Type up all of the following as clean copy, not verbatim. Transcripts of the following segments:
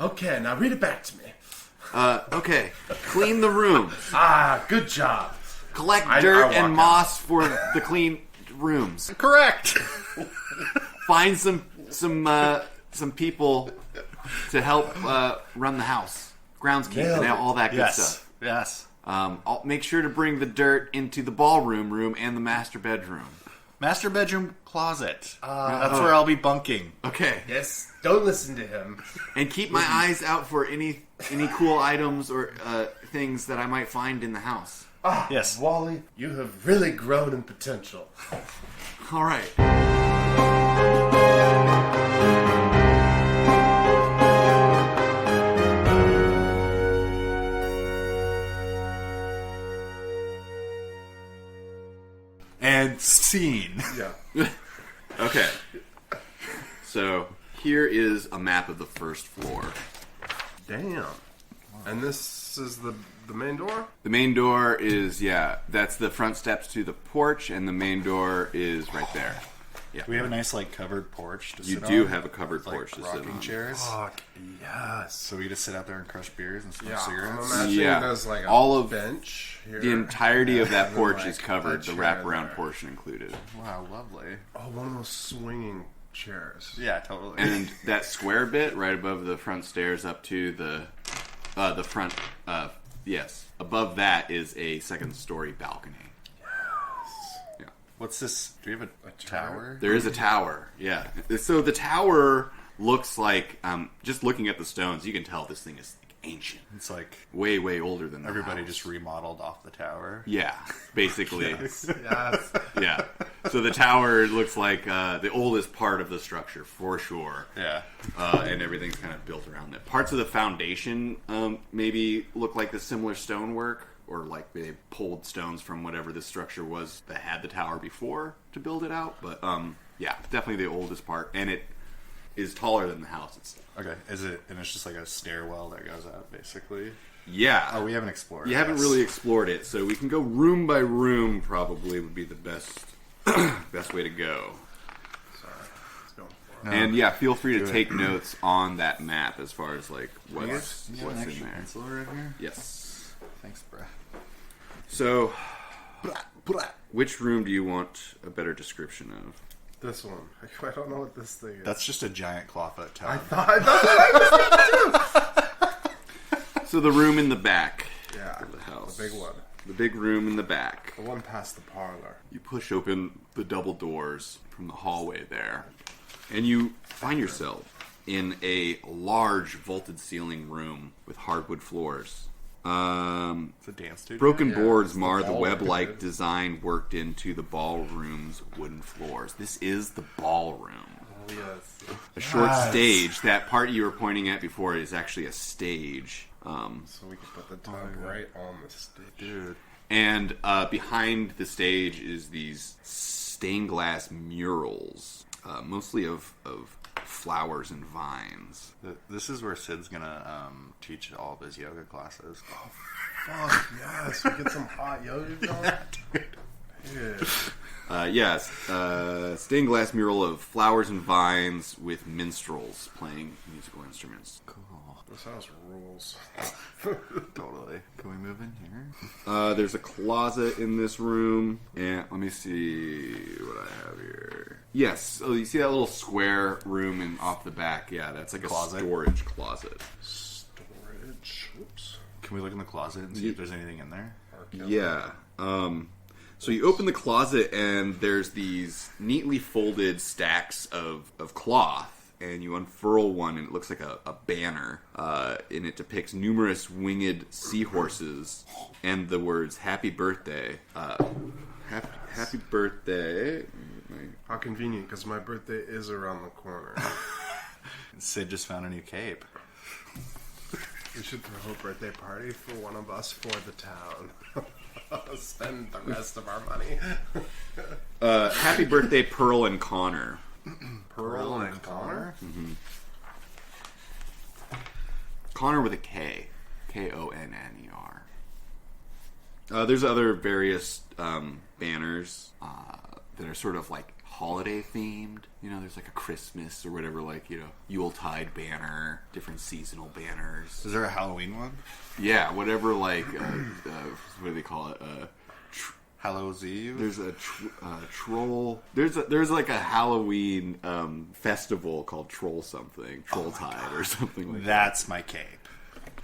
Okay, now read it back to me. Okay. Clean the rooms. Good job. Collect dirt and moss for the clean rooms. Correct. Find some people to help run the house. Groundskeeper and all that good stuff. Yes. I'll make sure to bring the dirt into the ballroom room and the master bedroom. Master bedroom closet. That's where I'll be bunking. Okay. Yes, don't listen to him. And keep my eyes out for any cool items or things that I might find in the house. Yes. Wally, you have really grown in potential. All right. And scene. Yeah. Okay. So here is a map of the first floor. Damn. And this is the main door? The main door is, that's the front steps to the porch, and the main door is right there. Yeah. We have a nice, covered porch to You sit do on. have a covered porch to sit rocking on. chairs. Fuck, yes. So we just sit out there and crush beers and smoke I'm cigarettes. imagining there's a All of bench here. The entirety of that And porch then, is covered, a the chair wraparound there. portion included. Wow, lovely. Oh, one of those swinging chairs. Yeah, totally. And that square bit right above the front stairs up to the front, yes. Above that is a second-story balcony. Yeah. What's this? Do we have a tower? There is a tower, yeah. So the tower looks like, just looking at the stones, you can tell this thing is ancient. It's like Way, way older than the everybody house. just remodeled off the tower. Yeah, basically. Yes. Yeah. So the tower looks like the oldest part of the structure, for sure. Yeah. And everything's kind of built around it. Parts of the foundation maybe look like the similar stonework, or like they pulled stones from whatever this structure was that had the tower before to build it out. But yeah, definitely the oldest part, and it is taller than the house itself. Okay. Is it? And it's just like a stairwell that goes up, basically. Yeah. Oh, we haven't explored. You haven't really explored it, so we can go room by room. Probably would be the best way to go. Sorry. Let's go for it. And yeah, feel free to take notes on that map as far as like what's You have an in extra there. pencil right here. Yes. Thanks, bruh. So, which room do you want a better description of? This one. I don't know what this thing is. That's just a giant clawfoot tub. I thought So the room in the back Yeah. of the house. The big one. The big room in the back. The one past the parlor. You push open the double doors from the hallway there, and you find yourself in a large vaulted ceiling room with hardwood floors. It's a dance studio. Broken boards it's the mar the ballroom, web-like dude. design worked into the ballroom's wooden floors. This is the ballroom. Oh, yes. A short stage. That part you were pointing at before is actually a stage. So we can put the tub right on the stage. Dude. And behind the stage is these stained glass murals, mostly of flowers and vines. This is where Sid's gonna teach all of his yoga classes. Fuck, yes. We get some hot yoga going. Dude. Yes, stained glass mural of flowers and vines with minstrels playing musical instruments. Cool. This house rules. Totally. Can we move in here? There's a closet in this room, and let me see what I have here. Yes, so you see that little square room off the back? Yeah, that's like Closet. a storage closet. Storage. Oops. Can we look in the closet and see if there's anything in there? Yeah. So you open the closet, and there's these neatly folded stacks of cloth. And you unfurl one, and it looks like a banner. And it depicts numerous winged seahorses and the words "Happy Birthday." Happy birthday. How convenient, because my birthday is around the corner. Sid just found a new cape. We should throw a birthday party for one of us for the town. Spend the rest of our money. Happy birthday, Pearl and Connor. Pearl and Connor? Mm-hmm. Connor with a K. Konner. There's other various banners that are sort of like holiday themed. You know, there's like a Christmas or whatever, like, you know, Yuletide banner, different seasonal banners. Is there a Halloween one? Yeah, whatever, like, what do they call it? Hallows Eve? There's a troll. There's like a Halloween festival called Trolltide or something like that. That's my cape.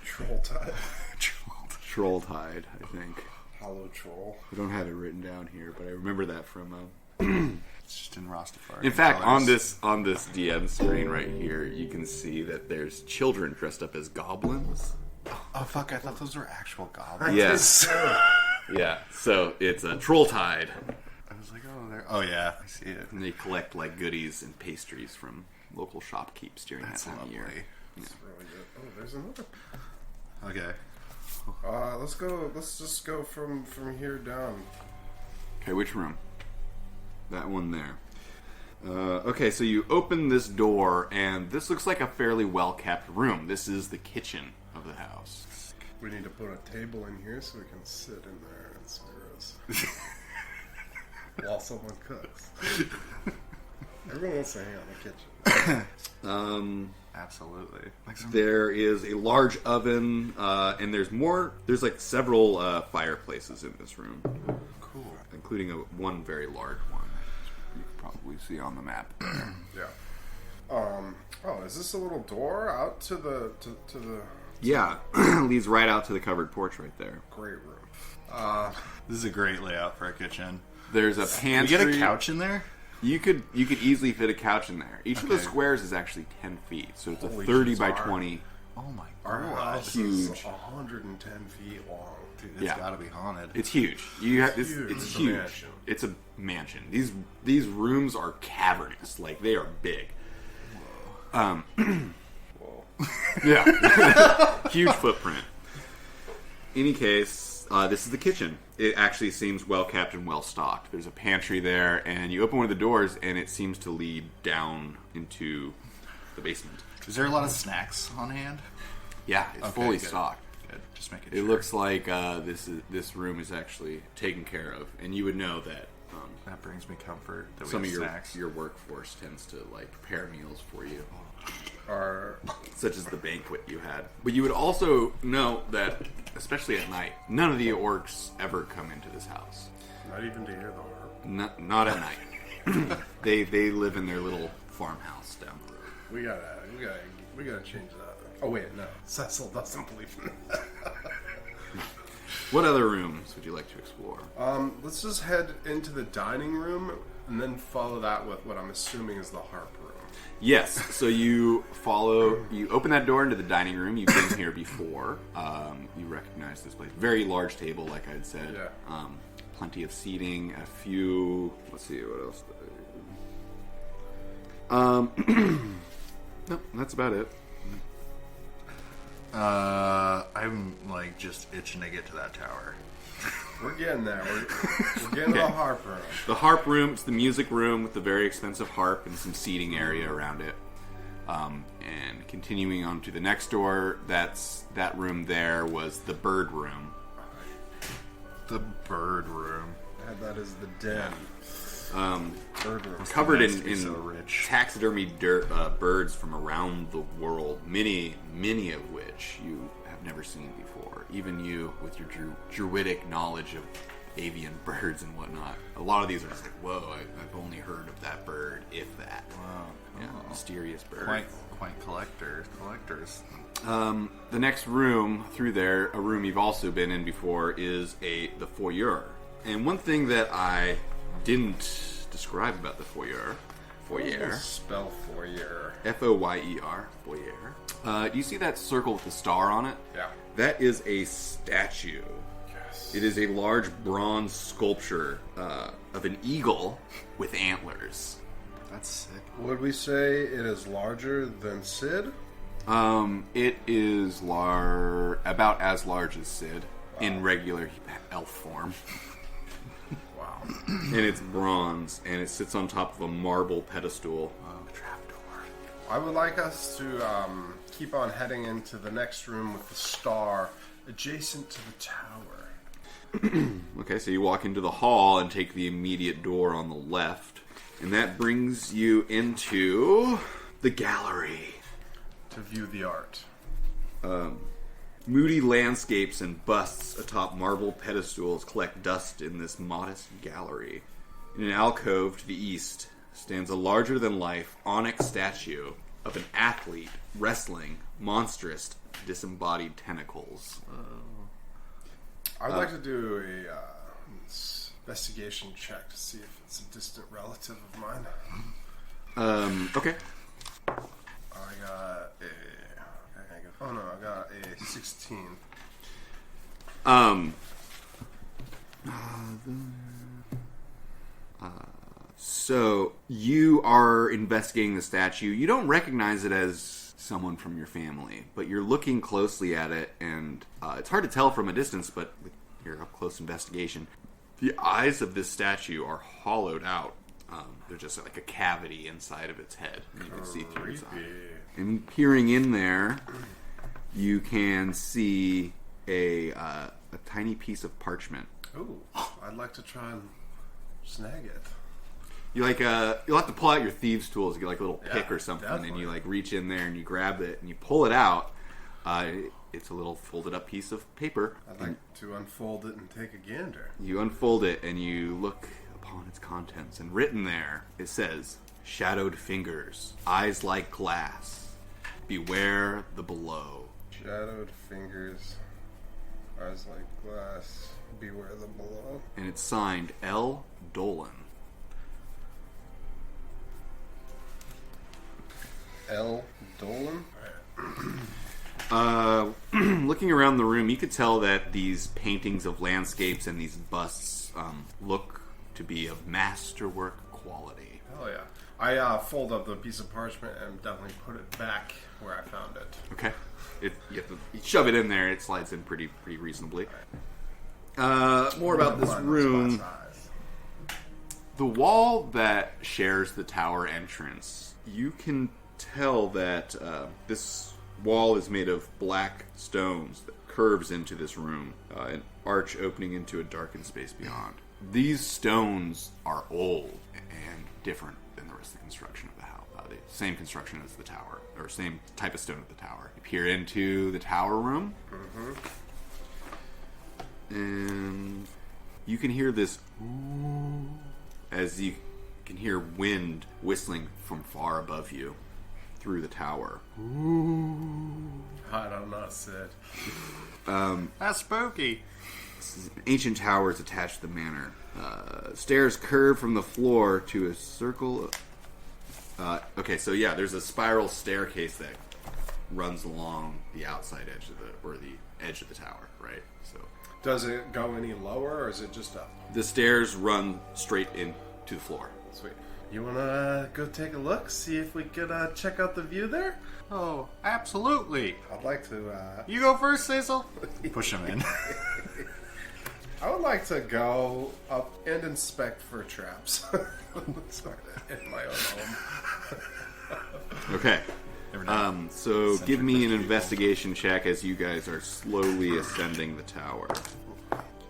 Trolltide. Trolltide, I think. Hollow Troll. I don't have it written down here, but I remember that from. It's just in Rastafari. In fact, colors. on this DM screen right here, you can see that there's children dressed up as goblins. Oh fuck! I thought those were actual goblins. Yes. Yeah. So it's a Trolltide. I was like, oh, there. Oh yeah, I see it. And they collect like goodies and pastries from local shopkeepers during That's that time lovely. of year. That's really good. Oh, there's another. Okay. Let's go. Let's just go from here down. Okay, which room? That one there. Okay, so you open this door, and this looks like a fairly well-kept room. This is the kitchen of the house. We need to put a table in here so we can sit in there and smear us while someone cooks. Everyone wants to hang out in the kitchen. Absolutely. There is a large oven, and there's like several fireplaces in this room, Cool. including one very large one. You can probably see on the map. Yeah. Oh, is this a little door out to the Yeah, leads right out to the covered porch right there. great room? This is a great layout for a kitchen. There's a Can we pantry. get a couch in there? You could easily fit a couch in there. Each of the Okay. squares is actually 10 feet, so it's Holy a 30 shit, by our- 20. Oh my Our god. house is huge. 110 feet long. Dude, it's Yeah. gotta be haunted. It's huge. It's huge. It's It's a huge. mansion. It's a mansion. These rooms are cavernous. Like, they are big. Whoa. Yeah. Huge footprint. Any case, this is the kitchen. It actually seems well kept and well stocked. There's a pantry there, and you open one of the doors, and it seems to lead down into the basement. Is there a lot of snacks on hand? Yeah, it's Okay, fully good. stocked. Good. Just making It sure. looks like this room is actually taken care of, and you would know that That brings me comfort that we some have of snacks. your workforce tends to like prepare meals for you, Our such as the banquet you had. But you would also know that, especially at night, none of the orcs ever come into this house. not even to hear the harp. Not at night. They live in their little farmhouse down the road. We gotta change that. Oh wait, no. Cecil doesn't believe in that. What other rooms would you like to explore? Let's just head into the dining room and then follow that with what I'm assuming is the harp room. Yes, so you open that door into the dining room. You've been here before. You recognize this place. Very large table, like I had said. Yeah. Plenty of seating. A few. Let's see what else. No, that's about it. I'm like just itching to get to that tower. We're getting there. We're getting to the harp room. The harp room. It's the music room with the very expensive harp and some seating area around it. And continuing on to the next door, that room there was the bird room. The bird room. That is the den. Bird room. Covered Nice to be in so rich. taxidermy birds from around the world, many of which you have never seen before. Even you, with your druidic knowledge of avian birds and whatnot. A lot of these are just like, whoa, I've only heard of that bird, if that. Wow. Yeah, mysterious bird. Quite collectors. The next room through there, a room you've also been in before, is the foyer. And one thing that I didn't describe about the foyer, Spell foyer. Foyer, foyer. You see that circle with the star on it? Yeah. That is a statue. Yes. It is a large bronze sculpture of an eagle with antlers. That's sick. Would we say it is larger than Sid? It is about as large as Sid in regular elf form. Wow. And it's bronze, and it sits on top of a marble pedestal. Trapdoor. I would like us to keep on heading into the next room with the star adjacent to the tower. Okay, so you walk into the hall and take the immediate door on the left. And that brings you into the gallery. To view the art. Moody landscapes and busts atop marble pedestals collect dust in this modest gallery. In an alcove to the east stands a larger-than-life onyx statue of an athlete wrestling monstrous disembodied tentacles. I'd like to do a investigation check to see if it's a distant relative of mine. Okay. I got a 16. So you are investigating the statue. You don't recognize it as someone from your family, but you're looking closely at it, and it's hard to tell from a distance, but with your up-close investigation, the eyes of this statue are hollowed out. They're just like a cavity inside of its head. And you can see through its eye. And peering in there, you can see a tiny piece of parchment. Ooh, I'd like to try and snag it. You you'll have to pull out your thieves' tools, get like a little pick or something, definitely. and you like reach in there and you grab it and you pull it out. It's a little folded up piece of paper. I'd like to unfold it and take a gander. You unfold it and you look upon its contents, and written there it says, "Shadowed fingers, eyes like glass, beware the below." Shadowed fingers, eyes like glass, beware the below. And it's signed L. Dolan. L. Dolan? Looking around the room, you could tell that these paintings of landscapes and these busts look to be of masterwork quality. Hell yeah. I fold up the piece of parchment and definitely put it back where I found it. Okay. You have to shove it in there. It slides in pretty reasonably. More about this room. The wall that shares the tower entrance, you can tell that this wall is made of black stones that curves into this room, an arch opening into a darkened space beyond. These stones are old and different than the rest of the construction of the house. The same construction as the tower, or same type of stone of the tower. You peer into the tower room, and you can hear this ooh, as you can hear wind whistling from far above you through the tower. I don't know, Sid. That's spooky. Ancient towers attached to the manor. Stairs curve from the floor to a circle. Okay, so yeah, there's a spiral staircase that runs along the outside edge of the edge of the tower, right? So Does it go any lower, or is it just up? the stairs run straight into the floor. Sweet. You wanna go take a look, see if we could check out the view there? Oh, absolutely. I'd like to. You go first, Cecil. Push him in. I would like to go up and inspect for traps. Sorry, in my own home. Okay. Every night. So give me an investigation check as you guys are slowly ascending the tower.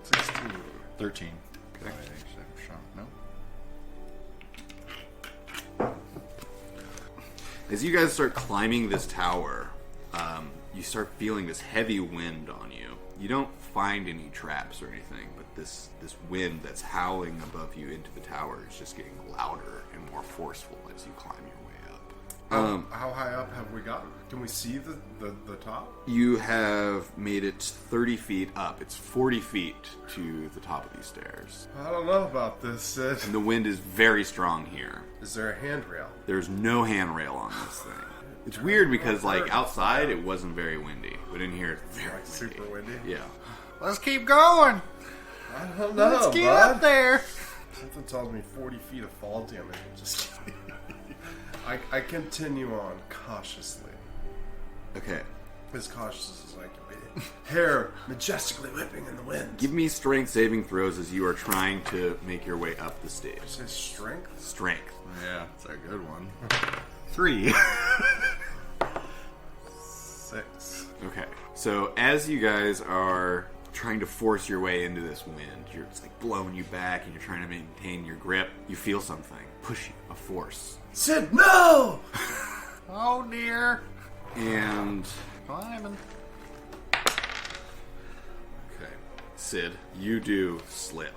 16. 13. Okay. No. As you guys start climbing this tower, you start feeling this heavy wind on you. You don't find any traps or anything, but this wind that's howling above you into the tower is just getting louder and more forceful as you climb your way up. How high up have we gotten? Can we see the top? You have made it 30 feet up. It's 40 feet to the top of these stairs. I don't know about this, Sid. And the wind is very strong here. Is there a handrail? There's no handrail on this thing. It's weird because, like, outside it wasn't very windy, but in here it's very Like super windy? Yeah. Let's keep going. I don't know, Let's get bud. up there. Something tells me 40 feet of fall damage. Just I continue on cautiously. Okay. As cautious as I can be. Hair majestically whipping in the wind. Give me strength saving throws as you are trying to make your way up the stairs. Say strength? Strength. Yeah, it's a good one. 3. 6. Okay. So as you guys are trying to force your way into this wind. It's like blowing you back, and you're trying to maintain your grip. You feel something push you, a force. Sid, no! Oh dear. And Climbing. okay, Sid, you do slip,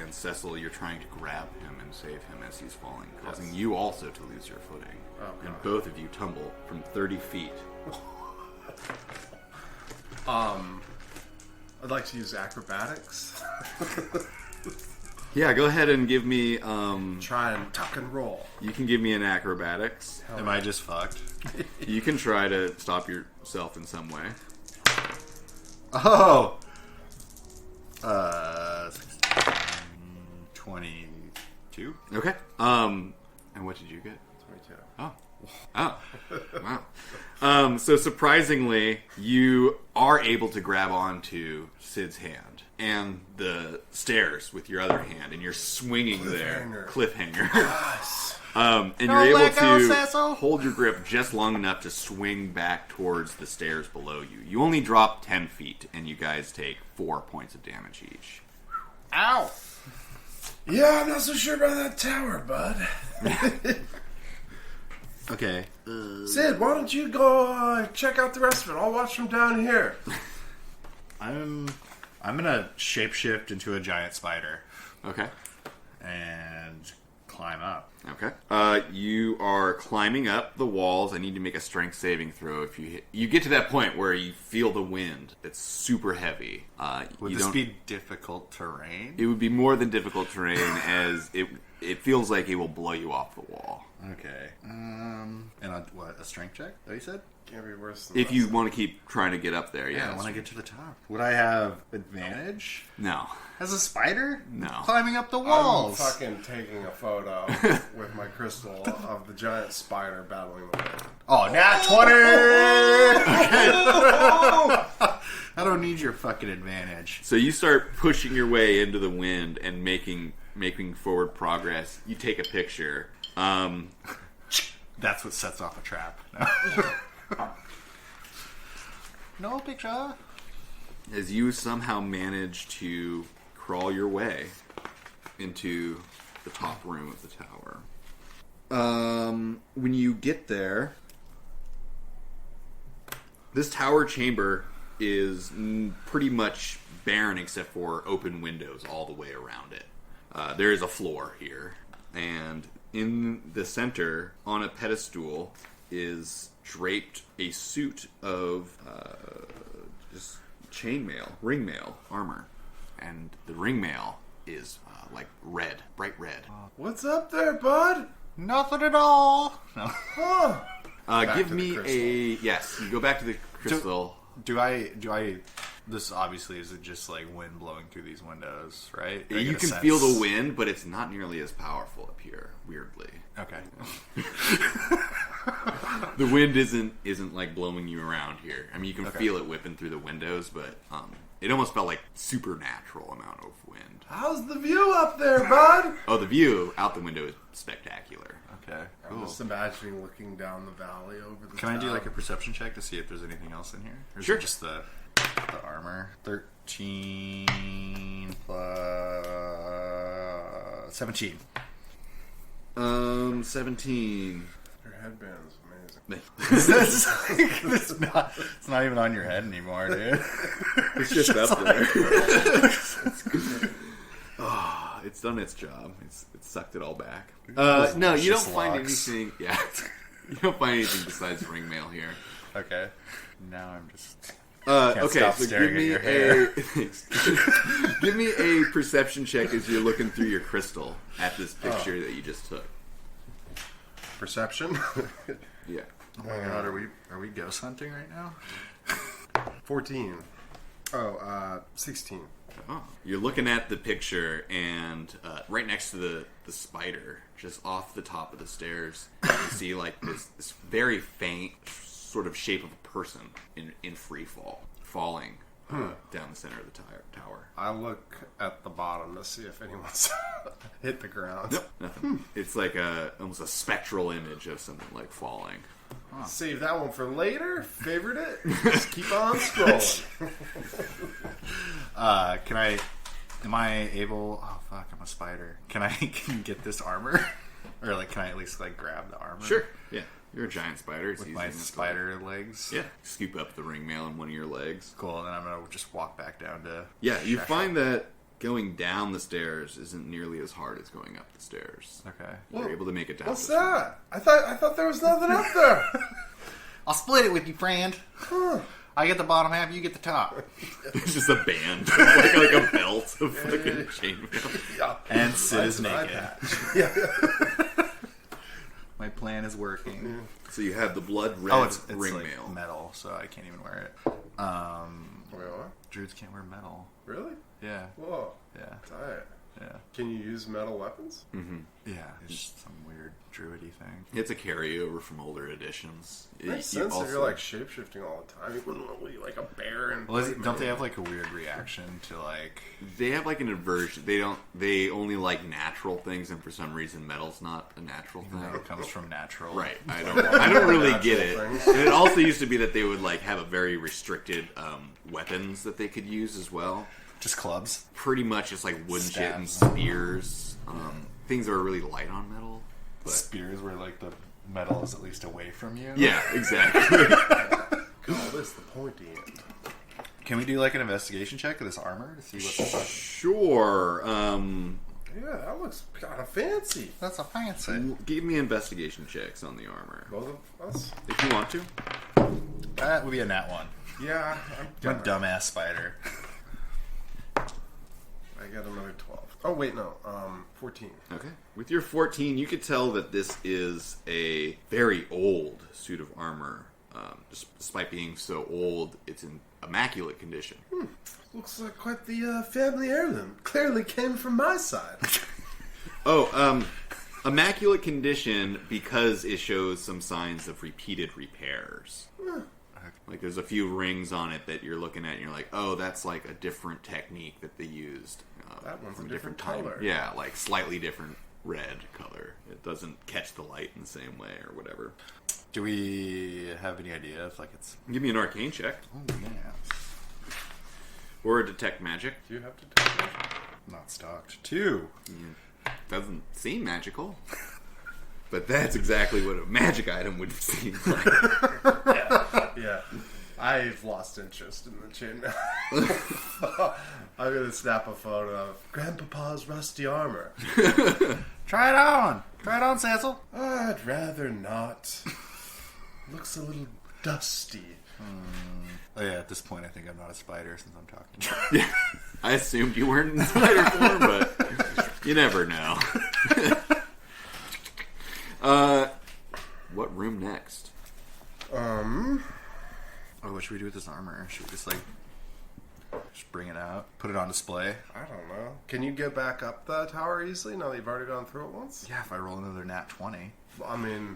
and Cecil, you're trying to grab him and save him as he's falling, causing you also to lose your footing. Oh, and God. both of you tumble from 30 feet. I'd like to use acrobatics. Yeah, go ahead and give me. Try and tuck and roll. You can give me an acrobatics. Am I just fucked? You can try to stop yourself in some way. Oh! 22? Okay. And what did you get? 22. Oh, wow. So surprisingly, you are able to grab onto Sid's hand and the stairs with your other hand, and you're swinging there. Cliffhanger. Yes. And Don't you're able let go, to Cecil. hold your grip just long enough to swing back towards the stairs below you. You only drop 10 feet, and you guys take 4 points of damage each. Ow! Yeah, I'm not so sure about that tower, bud. Okay. Sid, why don't you go check out the rest of it? I'll watch from down here. I'm gonna shapeshift into a giant spider Okay. and climb up. Okay. You are climbing up the walls. I need to make a strength saving throw. If you get to that point where you feel the wind, it's super heavy. Would this be difficult terrain? It would be more than difficult terrain, as it feels like it will blow you off the wall. Okay. And a strength check? That you said? Can't be worse than If you want to keep trying to get up there, Yeah, yeah. I want to get to the top. Would I have advantage No. as a spider? No. Climbing up the I'm walls. fucking taking a photo with my crystal of the giant spider battling the wind. Oh, nat 20! I don't need your fucking advantage. So you start pushing your way into the wind and making forward progress. You take a picture. That's what sets off a trap. No picture. As you somehow manage to crawl your way into the top room of the tower. When you get there, this tower chamber is pretty much barren except for open windows all the way around it. There is a floor here, and in the center, on a pedestal, is draped a suit of just chainmail, ringmail armor, and the ringmail is like red, bright red. What's up there, bud? Nothing at all. No. Huh. Give to the me crystal. yes. You go back to the crystal. Do I? This obviously isn't just like wind blowing through these windows, right? I You get a can sense- feel the wind, but it's not nearly as powerful up here. Weirdly, Okay. the wind isn't like blowing you around here. I mean, you can Okay. feel it whipping through the windows, but it almost felt like supernatural amount of wind. How's the view up there, bud? Oh, the view out the window is spectacular. Okay. I'm Cool. just imagining looking down the valley over the Can I do town. like a perception check to see if there's anything else in here? Or is Sure. it just the armor? 13 plus 17. 17. Your headband's amazing. it's not even on your head anymore, dude. It's just up there. Oh, it's done its job. It's sucked it all back. No, you don't Just find locks. anything. Yeah, you don't find anything besides ringmail here. Okay. Now I'm just... Okay, stop so staring give me at your give me a perception check as you're looking through your crystal at this picture that you just took. Perception? Yeah. Oh my god, are we ghost hunting right now? 14. 16. Oh. You're looking at the picture, and right next to the spider, just off the top of the stairs, you see like this very faint sort of shape of a person in free fall, falling down the center of the tower. I look at the bottom to see if anyone's hit the ground. Nope, nothing. It's like almost a spectral image of someone like falling. Save that one for later. Favorite it. Just keep on scrolling. Can I? Am I able? Oh fuck! I'm a spider. Can I get this armor, or like can I at least like grab the armor? Sure. Yeah. You're a giant spider. It's With easy my enough to- spider legs. Yeah. Scoop up the ring mail in one of your legs. Cool. And then I'm gonna just walk back down to. Yeah. You Shasha. find that going down the stairs isn't nearly as hard as going up the stairs. Okay. You're able to make it down. What's this way. that? I thought there was nothing up there. I'll split it with you, friend. Huh. I get the bottom half, you get the top. It's just a band, like a belt of fucking chainmail. Yeah. And Sid is That's an naked. eye patch. Yeah. My plan is working. So you have the blood red Oh, it's ring like mail. metal, so I can't even wear it. Wait, what? Druids can't wear metal. Really? Yeah, Whoa. yeah, Tight. yeah. Can you use metal weapons? Yeah, it's just some weird druidy thing. It's a carryover from older editions. Makes sense if you're like shapeshifting all the time. You wouldn't want to be like a bear and. Well, don't they have like a weird reaction to like? They have like an aversion. They only like natural things, and for some reason, metal's not a natural thing. It comes from natural. Right. I don't really Natural get it. things. And it also used to be that they would like have a very restricted weapons that they could use as well. Just clubs. Pretty much just like wooden shit and Stabs. spears. Things that are really light on metal. But Spears where like the metal is at least away from you. yeah, exactly. Call this the pointy end. Can we do like an investigation check of this armor to see what the fuck? Sure. Yeah, that looks kind of fancy. That's a fancy. Give me investigation checks on the armor Both of us? if you want to. That would be a nat one. Yeah, You're a dumbass spider. I got another 12. Oh, wait, no. 14. Okay. With your 14, you could tell that this is a very old suit of armor. Despite being so old, it's in immaculate condition. Looks like quite the family heirloom. Clearly came from my side. Immaculate condition because it shows some signs of repeated repairs. Like there's a few rings on it that you're looking at and you're like, oh, that's like a different technique that they used. That one's from a different time. color. Yeah, like slightly different red color. It doesn't catch the light in the same way or whatever. Do we have any idea if like it's? Give me an arcane check. Oh yeah. Or a detect magic. Do you have to take it? Not stocked. 2. Doesn't seem magical. But that's exactly what a magic item would seem like. Yeah. I've lost interest in the chainmail. I'm going to snap a photo of Grandpapa's rusty armor. Try it on. Try it on, Sansel. I'd rather not. Looks a little dusty. Oh yeah. At this point, I think I'm not a spider since I'm talking. Yeah. I assumed you weren't in spider form, but you never know. What room next? Oh, what should we do with this armor? Should we just like just bring it out, put it on display? I don't know. Can you get back up the tower easily now that you've already gone through it once? Yeah, if I roll another nat 20. I mean,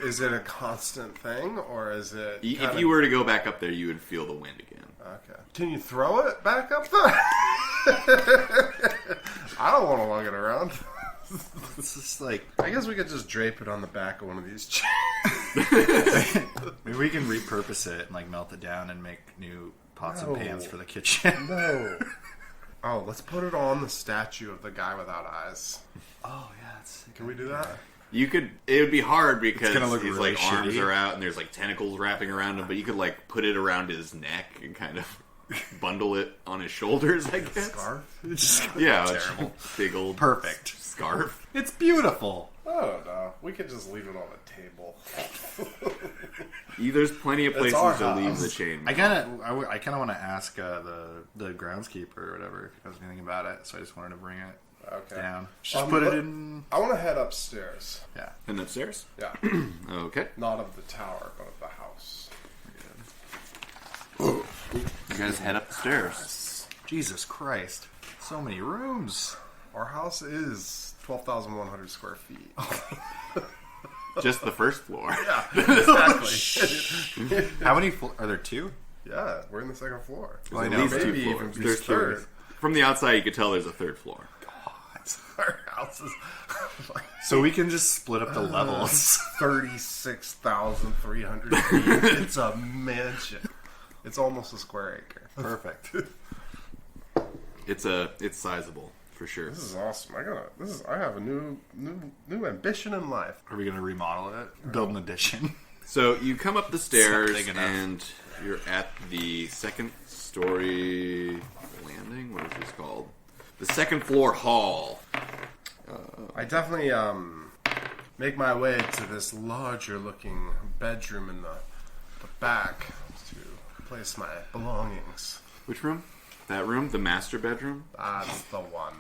is it a constant thing, or is it... If you were to go back up there, you would feel the wind again. Okay. Can you throw it back up there? I don't want to lug it around. It's just like I guess we could just drape it on the back of one of these chairs. maybe we can repurpose it and like melt it down and make new pots No. and pans for the kitchen. No. Oh, let's put it on the statue of the guy without eyes. Oh yeah, that's Can we do that? You could. It would be hard because gonna look his really like arms shitty. are out and there's like tentacles wrapping around him. But you could like put it around his neck and kind of bundle it on his shoulders. I guess. Scarf? Yeah, Terrible. a big old Perfect. scarf. It's beautiful. I don't know. We could just leave it on the table. There's plenty of places our to leave house. the chain. I kind of want to ask the groundskeeper or whatever if he knows anything about it. So I just wanted to bring it Okay. down. Just put it in. I want to head upstairs. Yeah. And upstairs. Yeah. Okay. Not of the tower, but of the house. You guys head up the stairs. Jesus Christ! So many rooms. Our house is 12,100 square feet. Just the first floor. Yeah, exactly. How many are there? 2? Yeah, we're in the second floor. Well, I At know, least but two maybe floors. even There's third. two. From the outside, you could tell there's a third floor. Our house is So we can just split up the levels. 36,300 feet. It's a mansion. It's almost a square acre. Perfect. It's sizable for sure. This is awesome. I have a new ambition in life. Are we going to remodel it? Build an addition? So you come up the stairs It's not big enough. and you're at the second story landing. What is this called? The second floor hall. I definitely make my way to this larger looking bedroom in the back to place my belongings. Which room? That room? The master bedroom? That's the one.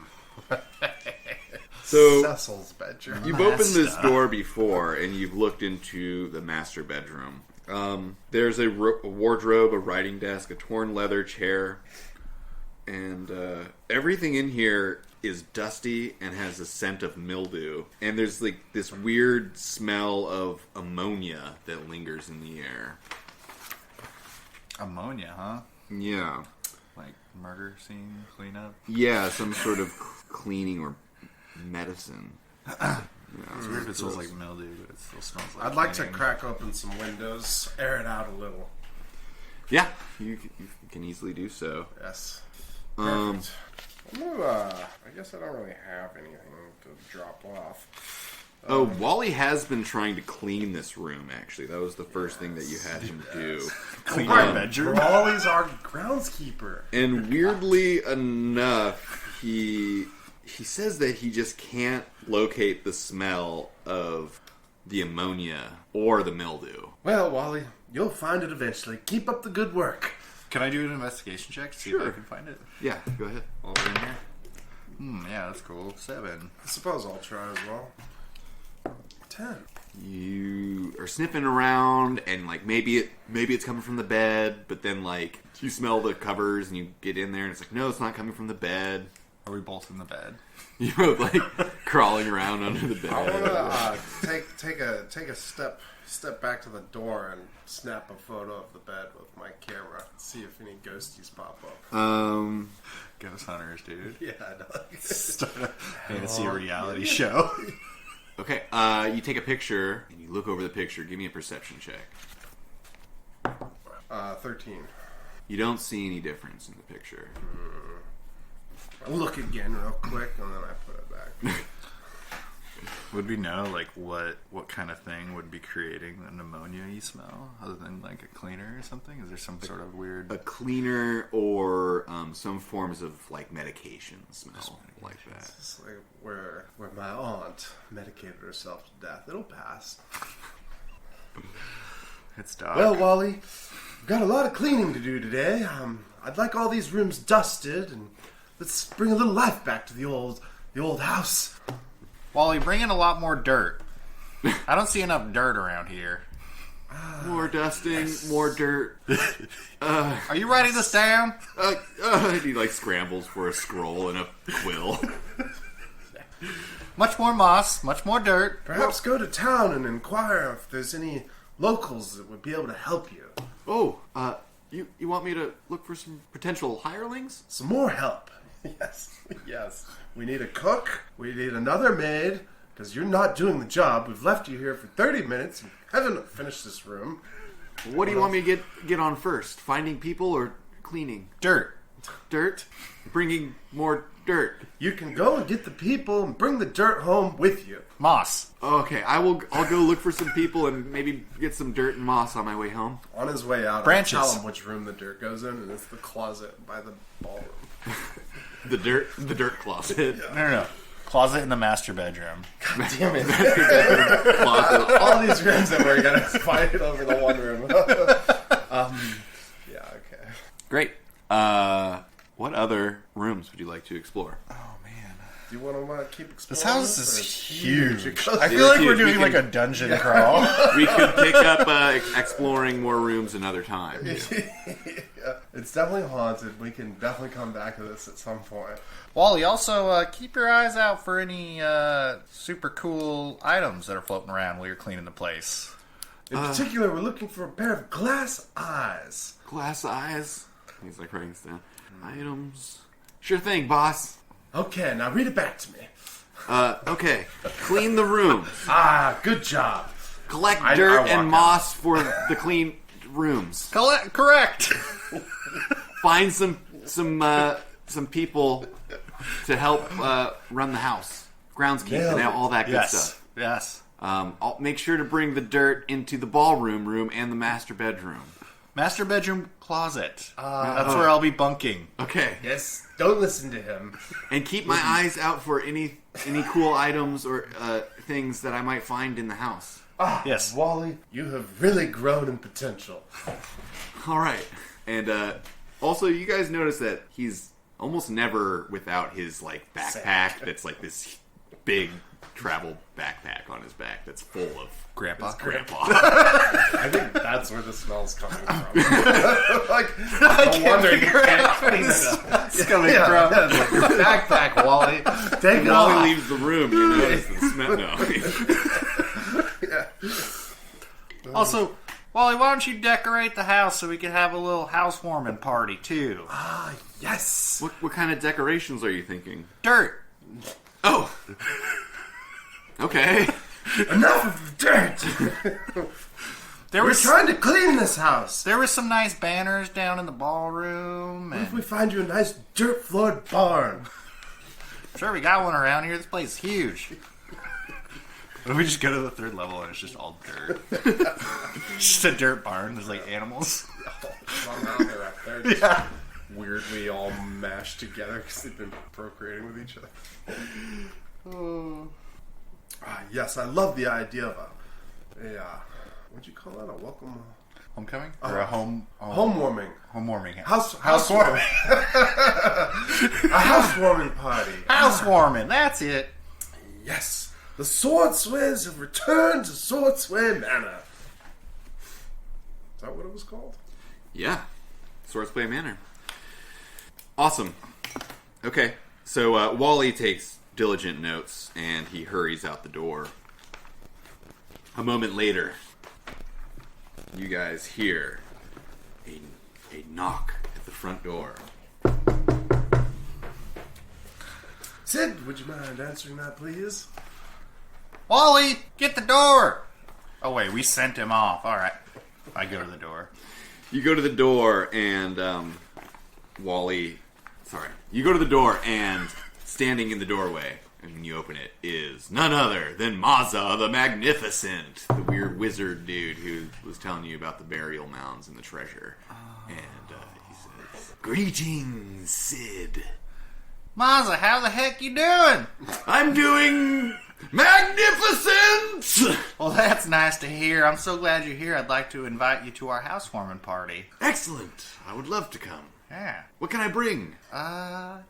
So Cecil's bedroom. you've opened this door before and you've looked into the master bedroom. There's a wardrobe, a writing desk, a torn leather chair, and everything in here is dusty and has a scent of mildew. And there's like this weird smell of ammonia that lingers in the air. Ammonia, huh? Yeah. Like murder scene cleanup? Yeah, some sort of cleaning or medicine. It's weird if it smells like mildew, but it still smells like I'd like to cleaning. crack open some windows, air it out a little. Yeah, you can easily do so. Yes. Um, Perfect. I guess I don't really have anything to drop off. Wally has been trying to clean this room, actually. That was the first thing that you had him do. Clean our bedroom? Raleigh's our groundskeeper. And weirdly enough, he says that he just can't locate the smell of the ammonia or the mildew. Well, Wally, you'll find it eventually. Keep up the good work. Can I do an investigation check to see if I can find it? Yeah, go ahead. While we're in here? Yeah, that's cool. 7. I suppose I'll try as well. 10. You are sniffing around, and like maybe it's coming from the bed, but then like you smell the covers, and you get in there, and it's like, no, it's not coming from the bed. Are we both in the bed? You're both like crawling around under the I bed. want to take a step back to the door and snap a photo of the bed with my camera. See if any ghosties pop up. Ghost hunters, dude. Yeah, I know. Start a fantasy reality show. Okay, you take a picture, and you look over the picture. Give me a perception check. 13. You don't see any difference in the picture. I look again real quick and then I put it back. Would we know like what kind of thing would be creating the pneumonia you smell, other than like a cleaner or something? Is there some sort of weird? A cleaner or some forms of like medication smell like that. It's like where my aunt medicated herself to death. It'll pass. It's dark. Well, Wally, we've got a lot of cleaning to do today. I'd like all these rooms dusted, and let's bring a little life back to the old house. Wally, bring in a lot more dirt. I don't see enough dirt around here. More dusting, more dirt. Are you writing this down? He like scrambles for a scroll and a quill. Much more moss, much more dirt. Perhaps go to town and inquire if there's any locals that would be able to help you. Oh, you want me to look for some potential hirelings? Some more help. Yes. We need a cook. We need another maid. Because you're not doing the job. We've left you here for 30 minutes. You haven't finished this room. What do you want me to get on first? Finding people or cleaning? Dirt. Dirt? Bringing more dirt. You can go and get the people and bring the dirt home with you. Moss. Okay, I'll go look for some people and maybe get some dirt and moss on my way home. On his way out, Branches. I tell him which room the dirt goes in, and it's the closet by the ballroom. The dirt closet. No. Closet in the master bedroom. God damn it. Closet. All these rooms that we're going to fight over the one room. Yeah, okay. Great. What other rooms would you like to explore? Oh man, Do you want to keep exploring this house this, is or it's huge. It goes- I feel like we're huge. doing We like can- a dungeon crawl. We could pick up exploring more rooms another time. Yeah, it's definitely haunted. We can definitely come back to this at some point. Wally, also keep your eyes out for any super cool items that are floating around while you're cleaning the place. In particular, we're looking for a pair of glass eyes. Glass eyes. He's like writing this down. Items. Sure thing, boss. Okay, now read it back to me. Okay. Clean the rooms. Good job. Collect I dirt walk and out. moss for the clean rooms. Correct. Find some some people to help run the house, groundskeeping, and all that good stuff. Yes. I'll make sure to bring the dirt into the ballroom room and the master bedroom. Master bedroom closet. That's where I'll be bunking. Okay. Yes, don't listen to him. And keep my eyes out for any cool items or things that I might find in the house. Yes. Wally, you have really grown in potential. All right. And also, you guys notice that he's almost never without his like backpack that's like this big travel backpack on his back that's full of Grandpa. I think that's where the smell's coming from. Like, no wonder you can't clean it up. It's coming from Like your backpack, Wally. Take it Wally off. leaves the room, you notice the smell. No. Also, Wally, why don't you decorate the house so we can have a little housewarming party too? Ah, yes. What kind of decorations are you thinking? Dirt. Oh. Okay. Enough of the dirt. We're trying to clean this house. There were some nice banners down in the ballroom. What if And we find you a nice dirt-floored barn? sure, we got one around here. This place is huge. What if we just go to the third level and it's just all dirt? Just a dirt barn. There's like animals. Somehow they're up there just weirdly all mashed together because they've been procreating with each other. Yes, I love the idea of a what'd you call that? A welcome... Homecoming? Or a homewarming. Homewarming. Housewarming. A housewarming party. Housewarming. That's it. Yes. The Sword Swears have returned to Sword Swear Manor. Is that what it was called? Yeah. Swordsplay Manor. Awesome. Okay. So Wally takes diligent notes and he hurries out the door. A moment later, you guys hear a knock at the front door. Sid, would you mind answering that, please? Wally, get the door. Oh, wait, we sent him off. All right. I go to the door. You go to the door and you go to the door and standing in the doorway, and when you open it, is none other than Mazza the Magnificent, the weird wizard dude who was telling you about the burial mounds and the treasure. And he says, "Greetings, Sid. Mazza, how the heck you doing? I'm doing magnificent! Well, that's nice to hear. I'm so glad you're here. I'd like to invite you to our housewarming party. Excellent. I would love to come. Yeah. What can I bring?"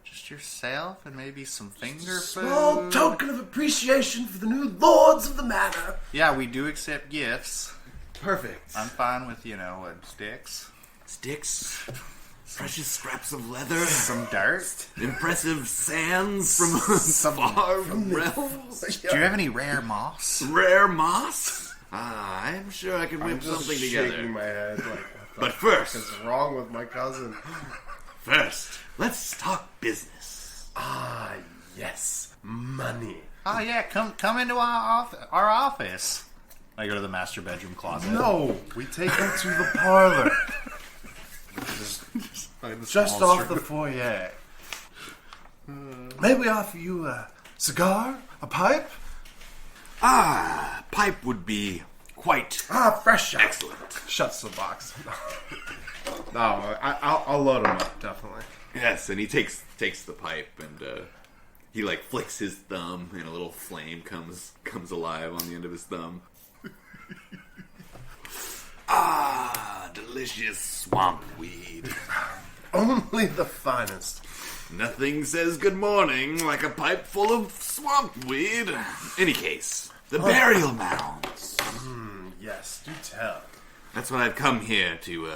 Just yourself and maybe some finger food. Small token of appreciation for the new lords of the manor. Yeah, we do accept gifts. Perfect. I'm fine with, sticks. Sticks, precious scraps of leather, Some dirt. impressive sands from far realms, Do you have any rare moss? rare moss. I'm sure I can whip something shaking together. my head like, But first, what's wrong with my cousin? let's talk business. Ah, yes, money. Oh, yeah, come into our office. I go to the master bedroom closet. No, we take her to the parlor. Just off the foyer. May we offer you a cigar? A pipe? Pipe would be quite Fresh. excellent. Shuts the box. No, I'll load him up, definitely. Yes, and he takes the pipe and he like flicks his thumb and a little flame comes alive on the end of his thumb. Delicious swamp weed. Only the finest. Nothing says good morning like a pipe full of swamp weed. Any case, the burial mounds. Yes, do tell. That's what I've come here to,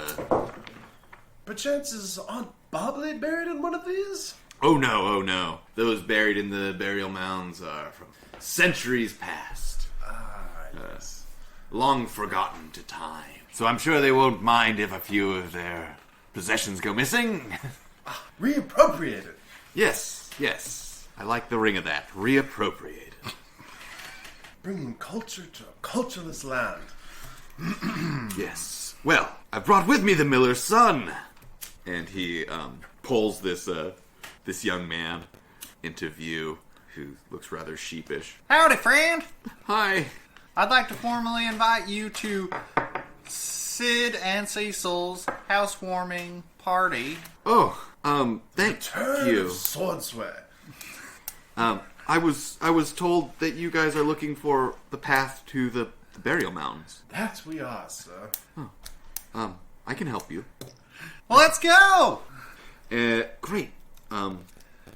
Perchance is Aunt Boblade buried in one of these? Oh no. Those buried in the burial mounds are from centuries past. Yes. Long forgotten to time. So I'm sure they won't mind if a few of their possessions go missing. Reappropriated. Yes. I like the ring of that. Reappropriated. Bringing culture to a cultureless land. Yes. Well, I brought with me the miller's son. And he pulls this this young man into view, who looks rather sheepish. Howdy, friend. Hi. I'd like to formally invite you to Sid and Cecil's housewarming party. Oh, thank you. Swordswear. I was told that you guys are looking for the path to the burial mounds. That we are, sir. I can help you. Well, let's go! Great.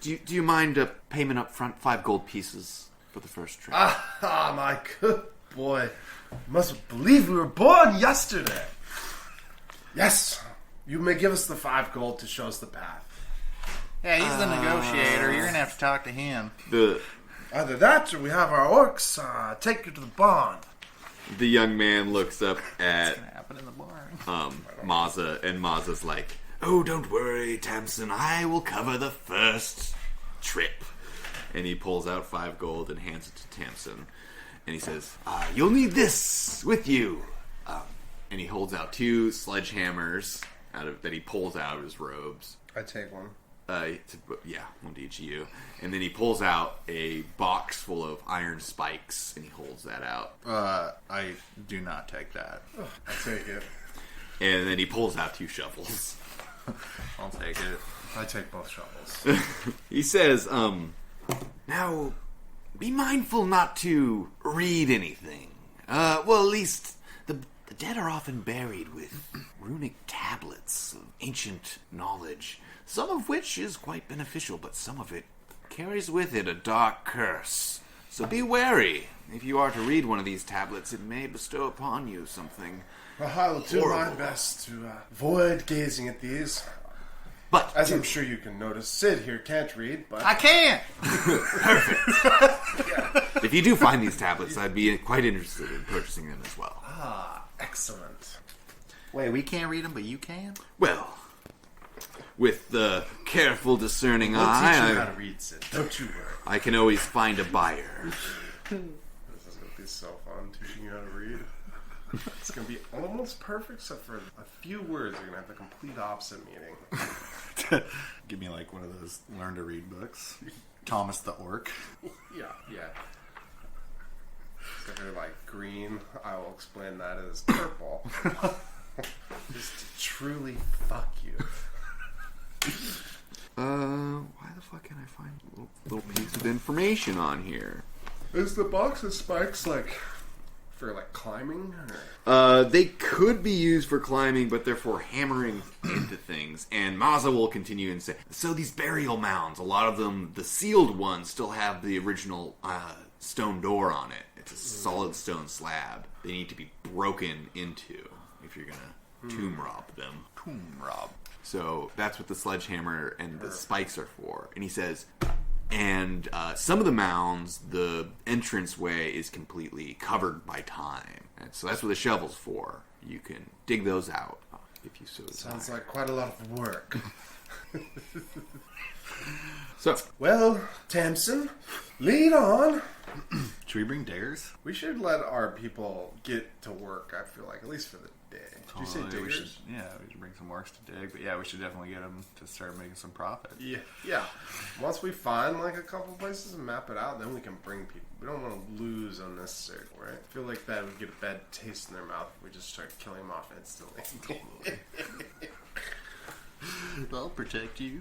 Do you mind a payment up front, 5 gold pieces for the first trip? Ah, my good boy. Must believe we were born yesterday. Yes, you may give us the 5 gold to show us the path. Yeah, he's the negotiator. You're going to have to talk to him. Either that or we have our orcs take you to the barn. The young man looks up at What's going to happen in the barn? Mazza, and Mazza's like, "Oh, don't worry, Tamsin. I will cover the first trip." And he pulls out 5 gold and hands it to Tamsin. And he says, "You'll need this with you." And he holds out 2 sledgehammers that he pulls out of his robes. I take one. One to each of you. And then he pulls out a box full of iron spikes, and he holds that out. I do not take that. I take it. And then he pulls out 2 shovels. I'll take it. I take both shovels. He says, "Now, be mindful not to read anything. At least the dead are often buried with runic tablets of ancient knowledge, some of which is quite beneficial, but some of it carries with it a dark curse. So be wary. If you are to read one of these tablets, it may bestow upon you something I will do my horrible. best to avoid gazing at these. But As I'm sure you can notice, Sid here can't read, but... I can't! if you do find these tablets, I'd be quite interested in purchasing them as well." Excellent. Wait, we can't read them, but you can? Well, with the careful, discerning We'll teach you how eye, to read, Sid. Don't you worry. I can always find a buyer. This is going to be so fun, teaching you how to read. It's going to be almost perfect, except for a few words. You're going to have the complete opposite meaning. Give me like one of those learn to read books. Thomas the Orc. Yeah. If you're like green, I will explain that as purple. Just to truly fuck you. Why the fuck can I find a little piece of information on here? Is the box of spikes like for like climbing? Or? They could be used for climbing, but they're for hammering into things. And Mazza will continue and say, so these burial mounds, a lot of them, the sealed ones, still have the original stone door on it. It's a solid stone slab. They need to be broken into if you're gonna tomb rob them. Tomb rob. So that's what the sledgehammer and the spikes are for. And he says, and some of the mounds, the entranceway is completely covered by time. And so that's what the shovel's for. You can dig those out if you so desire. Sounds like quite a lot of work. So, Well, Tamsin, lead on. Should we bring diggers? We should let our people get to work, I feel like, at least for the day. Did you say We diggers? should bring some orcs to dig. But yeah, we should definitely get them to start making some profit. Yeah. Once we find like a couple places and map it out, then we can bring people. We don't want to lose unnecessary, right? I feel like that would get a bad taste in their mouth if we just start killing them off instantly. They'll protect you.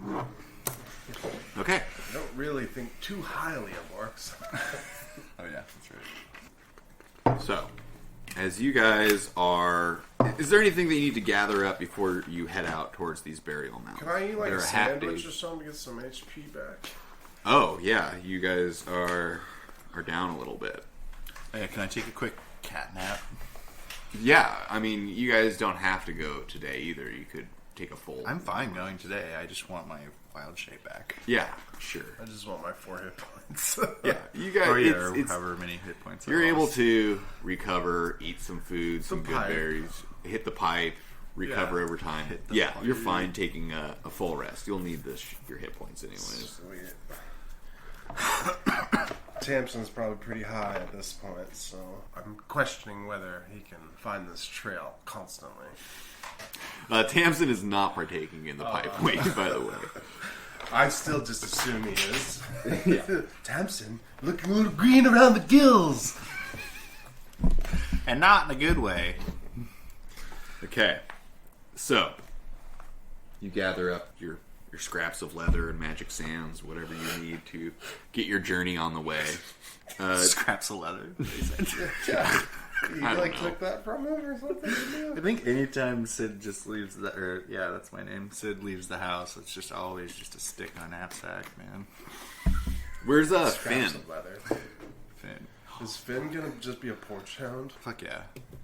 okay. I don't really think too highly of orcs. Oh yeah, that's right. So, as you guys are... Is there anything that you need to gather up before you head out towards these burial mounds? Can I eat like They're a half sandwich day. or something to get some HP back? Oh, yeah. You guys are down a little bit. Hey, can I take a quick cat nap? Yeah, I mean, you guys don't have to go today either. You could take a full... I'm fine going today. I just want my wild shape back. Yeah, sure. I just want my 4 hit points. Yeah, you guys... Or it's- however many hit points. I You're able lost. to recover, eat some food, some good pipe. berries, hit the pipe, recover Yeah. over time. Hit the Yeah, pipe. you're fine taking a full rest. You'll need your hit points anyways. Sweet. Tamsin's probably pretty high at this point, so I'm questioning whether he can find this trail constantly. Tamsin is not partaking in the pipe wait, by the way. I still just assume he is. Tamsin, looking a little green around the gills. And not in a good way. Okay, so you gather up your scraps of leather and magic sands, whatever you need to get your journey on the way. Scraps of leather. Yeah. You I don't know. took that from him or something? I think anytime Sid just leaves that's my name. Sid leaves the house, it's just always just a stick on a knapsack, man. Where's Finn? Scraps of leather. Finn. Is Finn gonna just be a porch hound? Fuck yeah.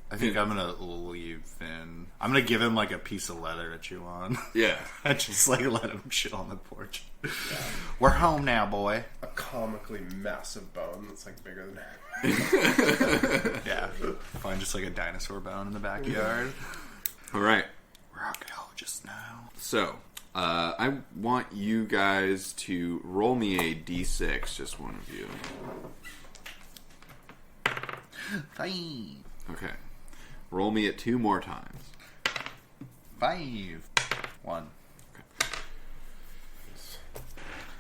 I think I'm gonna leave Finn. I'm gonna give him like a piece of leather to chew on. Yeah. I just like let him chill on the porch. We're home now, boy. A comically massive bone that's like bigger than him. Yeah. Find just like a dinosaur bone in the backyard. All right. We're archaeologists now. So, I want you guys to roll me a d6, just one of you. 5. Okay. Roll me it 2 more times. 5. 1.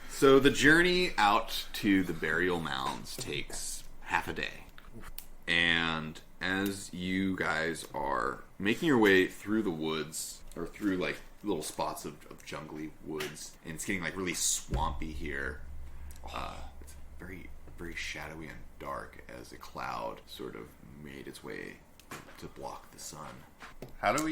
So the journey out to the burial mounds takes half a day. And as you guys are making your way through the woods, or through like little spots of jungly woods, and it's getting like really swampy here, it's very, very shadowy and dark as a cloud sort of made its way to block the sun. How are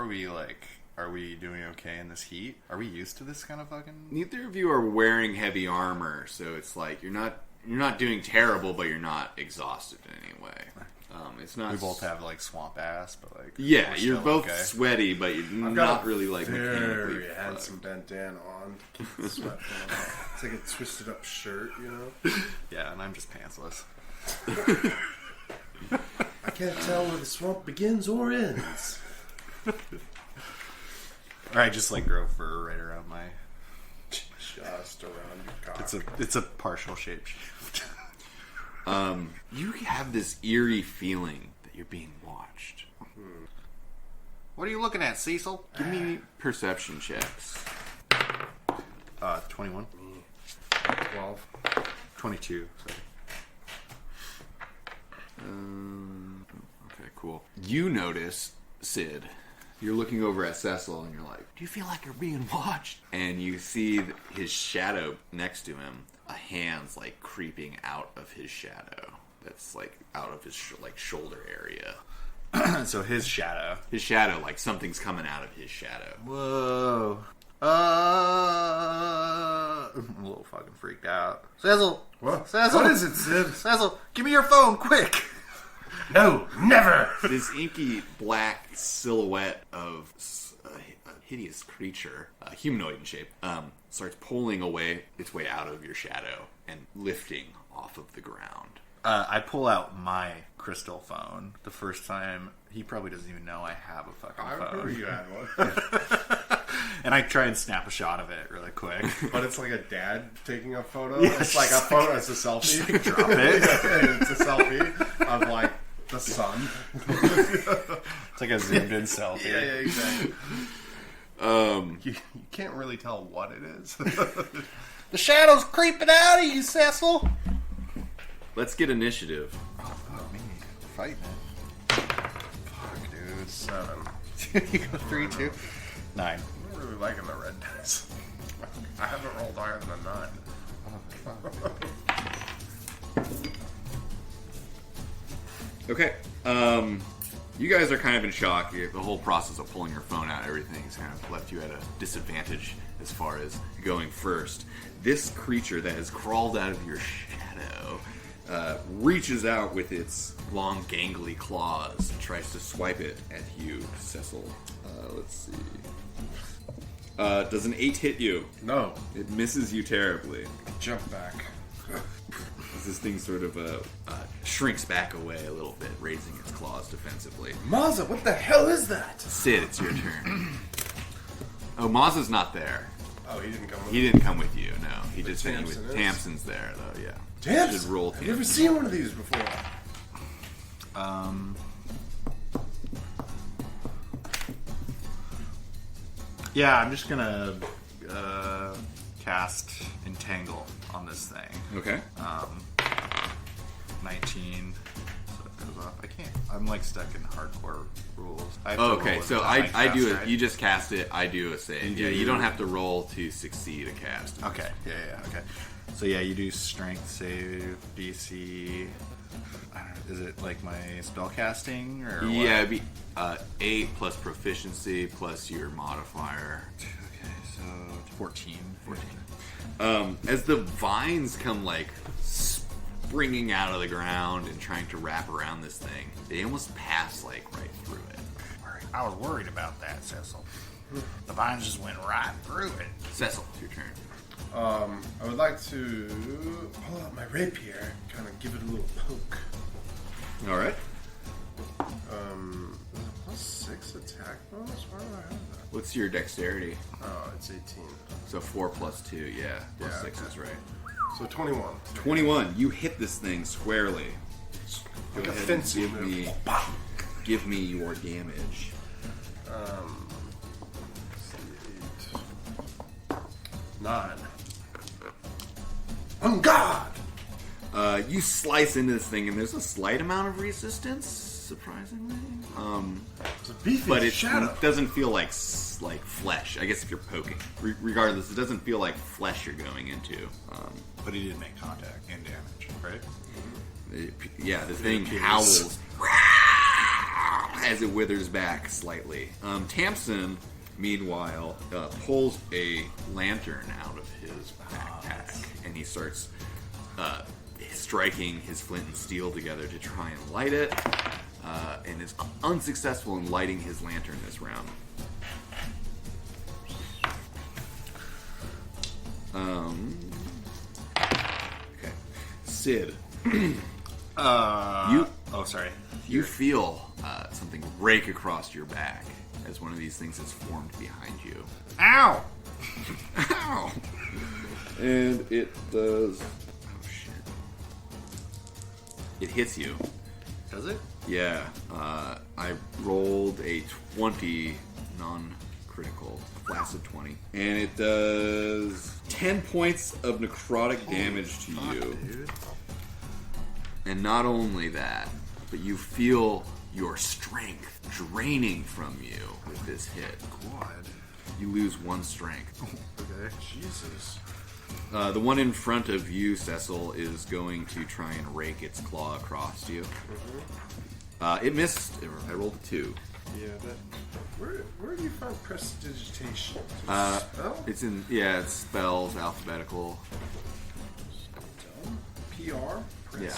we doing okay in this heat? Are we used to this kind of fucking... Neither of you are wearing heavy armor, so it's like you're not doing terrible, but you're not exhausted in any way. It's not. We both have like swamp ass, but like... Yeah, we're you're still both okay. sweaty, but you're I've got not a really like very mechanically handsome bandana on to keep the sweat from out. It's like a twisted up shirt, you know? Yeah, and I'm just pantsless. I can't tell where the swamp begins or ends. Or I just like grow fur right around my... Just around your cock. It's a partial shapeshift. You have this eerie feeling that you're being watched. What are you looking at, Cecil? Give me perception checks. 21. 12. 22. Sorry. Okay, cool. You notice Sid. You're looking over at Cecil and you're like, do you feel like you're being watched? And you see his shadow next to him, a hand's like creeping out of his shadow. That's like out of his shoulder area. So his shadow. His shadow, like something's coming out of his shadow. Whoa. I'm a little fucking freaked out. Cecil! What? Cecil! What is it, Sid? Cecil, give me your phone, quick! No, never! This inky black silhouette of a hideous creature, humanoid in shape, starts pulling its way out of your shadow and lifting off of the ground. I pull out my crystal phone. The first time, he probably doesn't even know I have a fucking I phone. remember you had one. And I try and snap a shot of it really quick. But it's like a dad taking a photo. Yeah, It's like a photo. It's a selfie. Drop it. It's a selfie of like the sun. It's like a zoomed in selfie. Yeah, exactly. You can't really tell what it is. The shadow's creeping out of you, Cecil! Let's get initiative. Oh, me. Fight, man. Fuck, dude. 7. You go 3, 2. 9. I'm really liking the red dice. I haven't rolled higher than a 9. Okay. You guys are kind of in shock. The whole process of pulling your phone out, everything's kind of left you at a disadvantage as far as going first. This creature that has crawled out of your shadow reaches out with its long, gangly claws and tries to swipe it at you, Cecil. Let's see. Does an 8 hit you? No. It misses you terribly. Jump back. This thing sort of shrinks back away a little bit, raising its claws defensively. Mazza, what the hell is that? Sid, it's your turn. Oh, Maz's not there. Oh, he didn't come with He didn't come with you, no. He But just sent you with... Tamsin is? Tamsin's there, though, yeah. Damn! You should roll I've never Tamsin. seen one of these before. Yeah, I'm just gonna cast Entangle on this thing. Okay. 19. So it goes off. I can't. I'm like stuck in hardcore rules. I have to Okay, roll so every time I do cast, it. right? You just cast it. I do a save. You Yeah, do- you don't have to roll to succeed a cast. Okay. Yeah. Okay. So yeah, you do strength save DC. I don't know, is it like my spell casting or what? Yeah, it'd be 8 plus proficiency plus your modifier. Okay, so 14. As the vines come like springing out of the ground and trying to wrap around this thing, they almost pass like right through it. I was worried about that, Cecil. The vines just went right through it. Cecil, it's your turn. I would like to pull out my rapier, kind of give it a little poke. All right. +6 attack bonus? Why do I have that? What's your dexterity? Oh, it's 18. So 4 plus 2, yeah. Plus Yeah, 6 okay. is right. So 21. 21. You hit this thing squarely. Like Go a ahead and fencing move. give me your damage. 9. On God! You slice into this thing, and there's a slight amount of resistance, surprisingly. It's a beefy But it shadow. doesn't feel like flesh. I guess if you're poking. Regardless, it doesn't feel like flesh you're going into. But he did make contact and damage, right? The thing howls as it withers back slightly. Tamsin, meanwhile, pulls a lantern out of his backpack, and he starts striking his flint and steel together to try and light it, and is unsuccessful in lighting his lantern this round. Okay. Sid. Sorry. You feel something break across your back as one of these things is formed behind you. Ow! Ow! And it does... Oh, shit. It hits you. Does it? Yeah. I rolled a 20 non-critical. Flaccid 20. And it does 10 points of necrotic damage to you. Dude. And not only that, but you feel your strength draining from you with this hit. God. You lose 1 strength. Okay. Jesus. The one in front of you, Cecil, is going to try and rake its claw across you. It missed. I rolled a 2. Yeah, that. Where do you find prestidigitation? Spell? It's in, yeah, it's spells, alphabetical. PR? Yeah.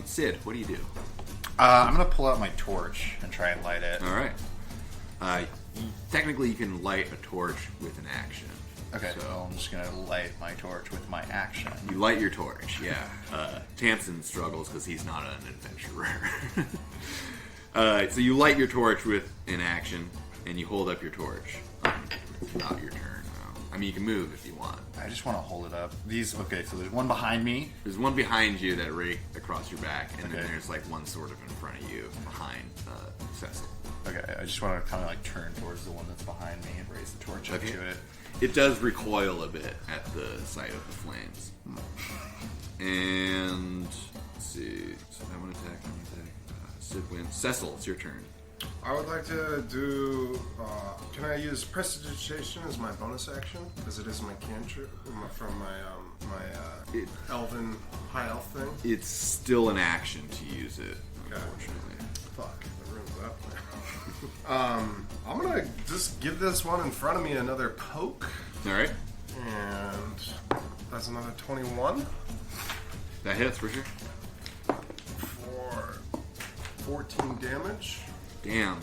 Sid, what do you do? I'm gonna pull out my torch and try and light it. All right. Technically, you can light a torch with an action. Okay, So so I'm just gonna light my torch with my action. you light your torch, yeah. Tamsin struggles because he's not an adventurer. So you light your torch with an action, and you hold up your torch. Not your turn. No. I mean, you can move if you want. I just want to hold it up. Okay, so there's one behind me. There's one behind you that raked across your back, and then Okay. there's like one sort of in front of you behind Cecil. Okay, I just want to kind of like turn towards the one that's behind me and raise the torch up Okay. to it. It does recoil a bit at the sight of the flames. And let's see. So that one attack, Sid wins. Cecil, it's your turn. I would like to do. Can I use prestidigitation as my bonus action? Because it is my cantrip from my It- elven high elf thing. It's still an action to use it, Okay. unfortunately. Fuck, the room's up now. I'm gonna just give this one in front of me another poke, All right, and that's another 21 that hits for sure. for 14 damage. Damn.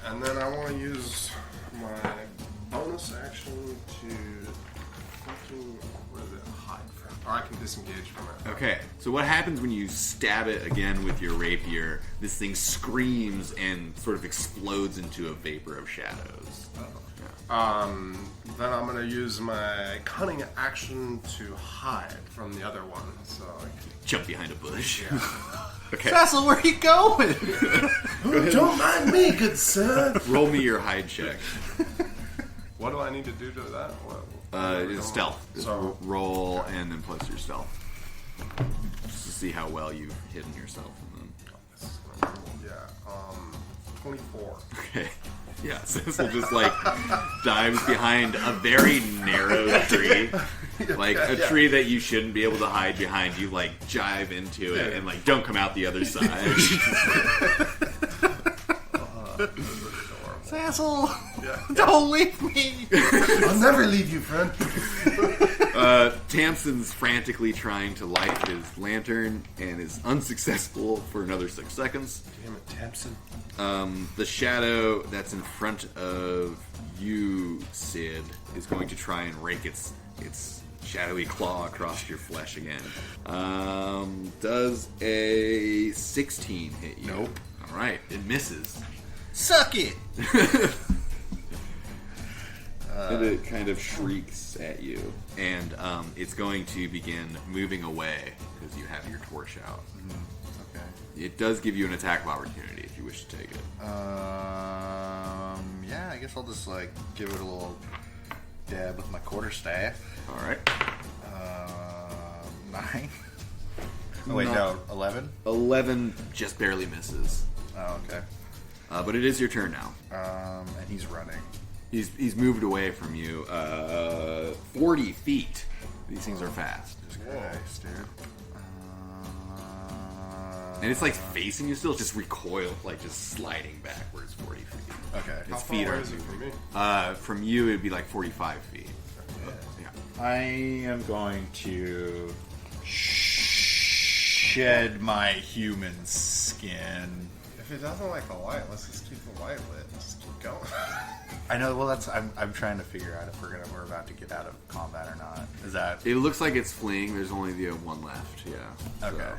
And then I want to use my bonus action to fucking, what is it, hide from, or I can disengage from it. Okay, so what happens when you stab it again with your rapier? This thing screams and sort of explodes into a vapor of shadows. Oh. Yeah. Then I'm gonna use my cunning action to hide from the other one. So Jump behind a bush. yeah. Okay. Cecil, where are you going? Don't mind me, good sir. Roll me your hide check. What do I need to do to that? It's stealth. Just So roll and then plus your stealth. Just to see how well you've hidden yourself. And then... yeah, 24. Okay. Yeah, Cecil just like dives behind a very narrow tree. Like a tree that you shouldn't be able to hide behind. You like jive into it and like don't come out the other side. Cecil, don't leave me. I'll never leave you, friend. Tamsin's frantically trying to light his lantern and is unsuccessful for another 6 seconds. Damn it, Tamsin. The shadow that's in front of you, Sid, is going to try and rake its shadowy claw across your flesh again. Does a 16 hit you? Nope. All right, it misses. Suck it. And it kind of shrieks at you, and it's going to begin moving away because you have your torch out. Okay. It does give you an attack of opportunity if you wish to take it. Yeah, I guess I'll just like give it a little dab with my quarterstaff. All right. 9. Oh wait, no, 11. 11 just barely misses. Oh, okay. But it is your turn now. And he's running. He's moved away from you 40 feet. These things are fast. Christ, dude. And it's like facing you still, just recoiled, like just sliding backwards 40 feet. Okay. How Its far feet away are is it from me? from you, it'd be like 45 feet. Yeah. I am going to shed my human skin. If it doesn't like the light, let's just keep the light lit. Just keep going. I know. Well, that's. I'm trying to figure out if we're about to get out of combat or not. Is that It looks like it's fleeing. There's only the one left. Yeah. okay? So-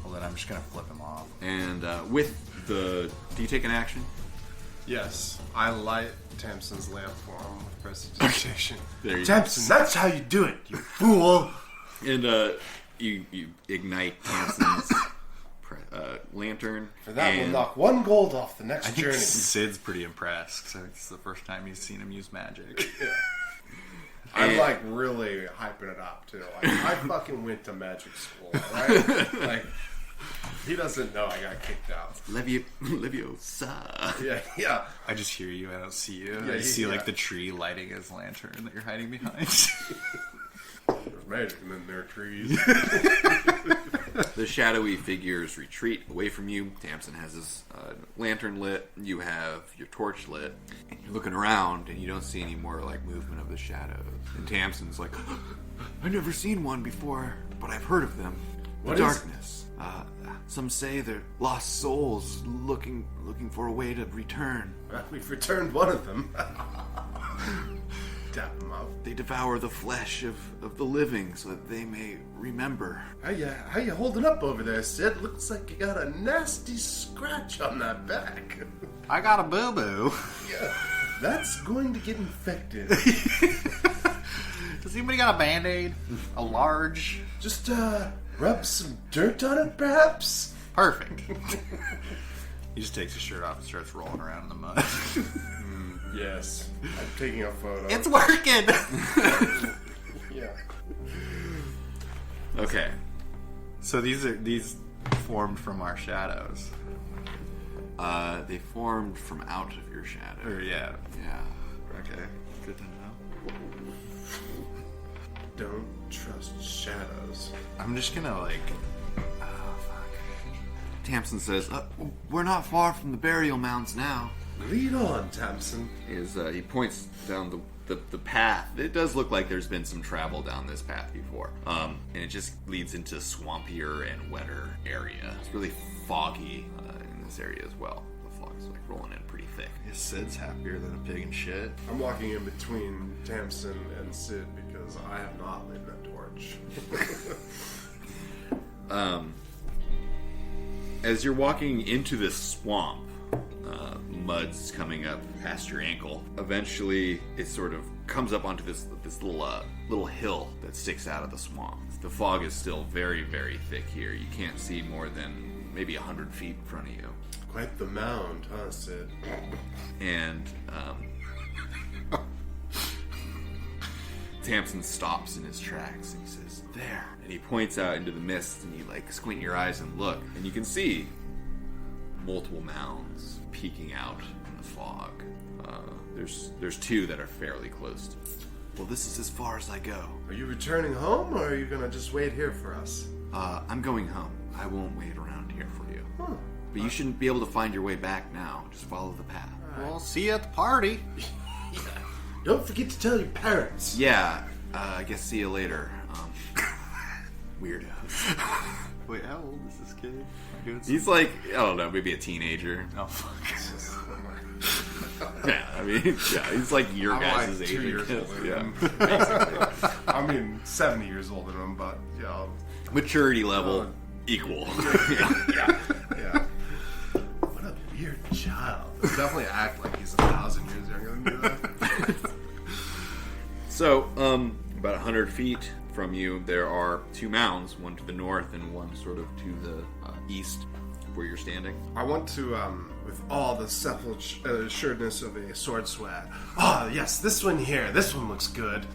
Well, then I'm just gonna flip him off. And with the, do you take an action? Yes, I light Tamsin's lamp for him with prestidigitation. There you Tamsin, that's how you do it, you fool! And you ignite Tamsin's lantern. For that, we'll and knock 1 gold off the next I think journey. Sid's pretty impressed. So it's the first time he's seen him use magic. I'm like really hyping it up too. Like, I fucking went to magic school, right? Like, he doesn't know I got kicked out. Leviosa. Yeah. I just hear you. I don't see you. Yeah, I just see yeah. like the tree lighting his lantern that you're hiding behind. There's magic and then there are trees. The shadowy figures retreat away from you. Tamsin has his lantern lit. You have your torch lit. And you're looking around, and you don't see any more like movement of the shadows. And Tamsin's like, "I've never seen one before, but I've heard of them. What The is- darkness. Some say they're lost souls looking for a way to return. We've returned one of them. Tap him up. They devour the flesh of the living so that they may remember." How you holding up over there, Sid? Looks like you got a nasty scratch on that back. I got a boo boo. Yeah, that's going to get infected. Does anybody got a band-aid? A large? Just rub some dirt on it, perhaps? Perfect. He just takes his shirt off and starts rolling around in the mud. Yes. I'm taking a photo. It's working! Yeah. Okay. So these formed from our shadows. They formed from out of your shadow. Or yeah. Yeah. Okay. Good to know. Don't trust shadows. I'm just gonna like Tamsin says, "We're not far from the burial mounds now." Lead on, Tamsin. He points down the path. It does look like there's been some travel down this path before. And it just leads into swampier and wetter area. It's really foggy in this area as well. The fog's like rolling in pretty thick. Sid's happier than a pig in shit. I'm walking in between Tamsin and Sid because I have not lit that torch. As you're walking into this swamp, mud's coming up past your ankle. Eventually, it sort of comes up onto this little hill that sticks out of the swamp. The fog is still very, very thick here. You can't see more than maybe 100 feet in front of you. Quite the mound, huh, Sid? And Tamsin stops in his tracks and he says, "There." And he points out into the mist and you like squint your eyes and look. And you can see multiple mounds peeking out in the fog. There's two that are fairly close. Well, this is as far as I go. Are you returning home, or are you gonna just wait here for us? I'm going home. I won't wait around here for you. Huh. But you shouldn't be able to find your way back now. Just follow the path. Well, see you at the party. Don't forget to tell your parents. Yeah, I guess see you later. Weirdos. Wait, how old is this kid? He's like, I don't know, maybe a teenager. Oh, fuck. Yeah, I mean, yeah, he's like your I'm guys' like age. 2 years I guess. older than Yeah. him, basically. I mean, 70 years older than him, but yeah. Maturity level equal. Yeah. What a weird child. He'll definitely act like he's 1,000 years younger than me, though. So, about 100 feet from you, there are two mounds, one to the north and one sort of to the east where you're standing. I want to, with all the self-assuredness of a sword swag. Oh, yes, this one here. This one looks good.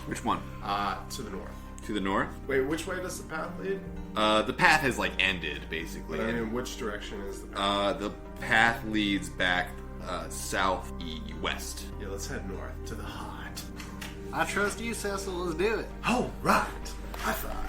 Which one? To the north. To the north? Wait, which way does the path lead? The path has like ended, basically. But I mean, which direction is the path? The path leads back south-west. Yeah, let's head north to the heart. I trust you, Cecil. Let's do it. Oh, right. High five.